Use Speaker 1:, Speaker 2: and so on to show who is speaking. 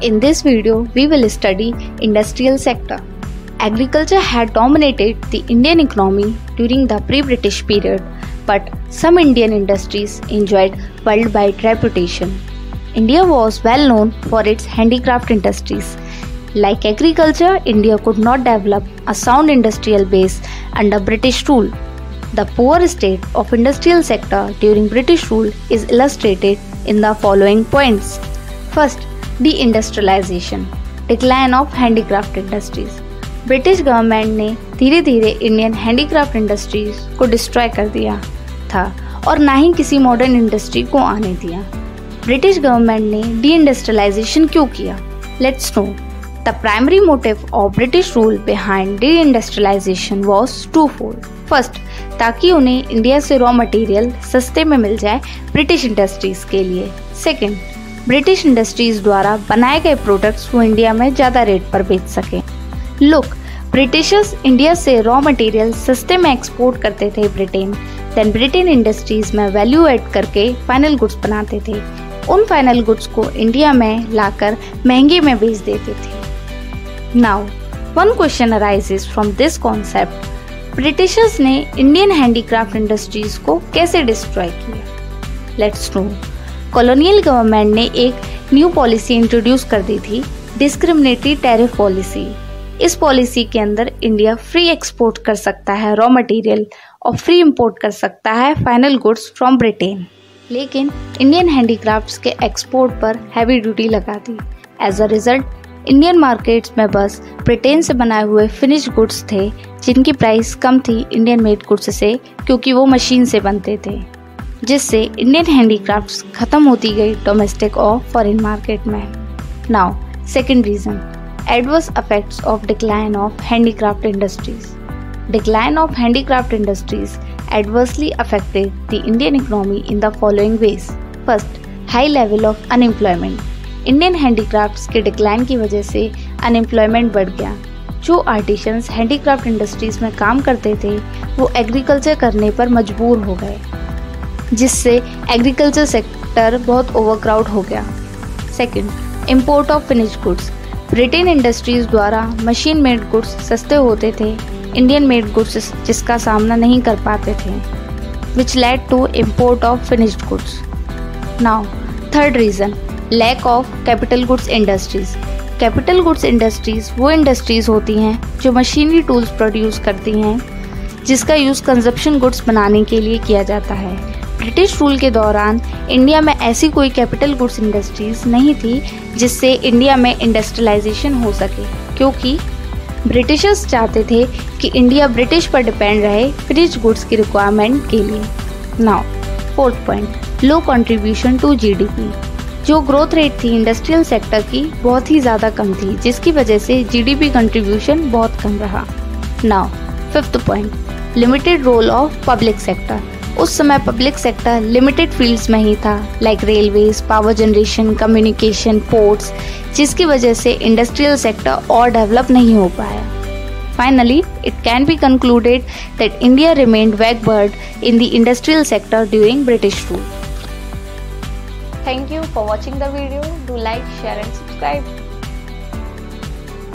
Speaker 1: In this video, we will study industrial sector. Agriculture had dominated the Indian economy during the pre-British period, but some Indian industries enjoyed worldwide reputation. India was well known for its handicraft industries. Like agriculture, India could not develop a sound industrial base under British rule. The poor state of industrial sector during British rule is illustrated in the following points. First, deindustrialization, decline of handicraft industries. British government ने धीरे धीरे Indian handicraft industries को destroy कर दिया था और ना ही किसी मॉडर्न इंडस्ट्री को आने दिया। ब्रिटिश गवर्नमेंट ने डीइंडस्ट्रियलाइजेशन क्यों किया? Let's know. The primary motive of British rule behind deindustrialization was twofold. First, ताकि उन्हें इंडिया से रॉ मटेरियल सस्ते में मिल जाए ब्रिटिश इंडस्ट्रीज के लिए। सेकेंड, ब्रिटिश इंडस्ट्रीज द्वारा बनाए गए प्रोडक्ट्स वो इंडिया में ज़्यादा रेट पर बेच सकें। लुक, ब्रिटिशर्स इंडिया से रॉ मटेरियल सस्ते में एक्सपोर्ट करते थे ब्रिटेन, देन ब्रिटेन इंडस्ट्रीज में वैल्यू ऐड करके फाइनल गुड्स बनाते थे। उन फाइनल गुड्स को इंडिया में लाकर महंगे में बेच देते थे। Now one question arises from this concept, Britishers ने इंडियन हैंडीक्राफ्ट इंडस्ट्रीज को कैसे डिस्ट्रॉय किया? Let's no. कॉलोनियल गवर्नमेंट ने एक न्यू पॉलिसी इंट्रोड्यूस कर दी थी, डिस्क्रिमिनेटरी टैरिफ पॉलिसी। इस पॉलिसी के अंदर इंडिया फ्री एक्सपोर्ट कर सकता है रॉ मटेरियल और फ्री इंपोर्ट कर सकता है फाइनल गुड्स फ्रॉम ब्रिटेन, लेकिन इंडियन हैंडीक्राफ्ट्स के एक्सपोर्ट पर हैवी ड्यूटी लगा दी। As a result Indian markets में बस ब्रिटेन से बनाए हुए फिनिश्ड गुड्स थे जिनकी प्राइस कम थी इंडियन मेड गुड्स से, क्योंकि वो मशीन से बनते थे, जिससे इंडियन हैंडीक्राफ्ट्स खत्म होती गई डोमेस्टिक और फॉरेन मार्केट में। Now second reason, adverse effects of decline of handicraft industries. Decline of handicraft industries adversely affected the Indian economy in the following ways. First, high level of unemployment. Indian handicrafts के decline की वजह से unemployment बढ़ गया। जो artisans handicraft industries में काम करते थे वो एग्रीकल्चर करने पर मजबूर हो गए, जिससे एग्रीकल्चर सेक्टर बहुत ओवरक्राउड हो गया। Second, import of finished goods. Britain industries द्वारा मशीन मेड गुड्स सस्ते होते थे, इंडियन मेड गुड्स जिसका सामना नहीं कर पाते थे, which led to import of finished goods. Now third reason, lack of capital goods industries. Capital goods industries वो इंडस्ट्रीज होती हैं जो मशीनरी टूल्स प्रोड्यूस करती हैं जिसका यूज़ कंजप्शन गुड्स बनाने के लिए किया जाता है। ब्रिटिश रूल के दौरान इंडिया में ऐसी कोई कैपिटल गुड्स इंडस्ट्रीज नहीं थी जिससे इंडिया में इंडस्ट्रियलाइजेशन हो सके, क्योंकि ब्रिटिशर्स चाहते थे कि इंडिया ब्रिटिश पर डिपेंड रहे फिनिश्ड गुड्स की रिक्वायरमेंट के लिए। Now fourth point, low contribution to GDP. जो ग्रोथ रेट थी इंडस्ट्रियल सेक्टर की बहुत ही ज़्यादा कम थी, जिसकी वजह से जीडीपी कंट्रीब्यूशन बहुत कम रहा। Now fifth point, limited role of public sector. उस समय पब्लिक सेक्टर लिमिटेड फील्ड्स में ही था, like railways, power generation, communication, ports, जिसकी वजह से इंडस्ट्रियल सेक्टर और डेवलप नहीं हो पाया। Finally it can be concluded that India remained backward in the industrial sector during British rule. Thank you for watching the video. Do like, share and subscribe.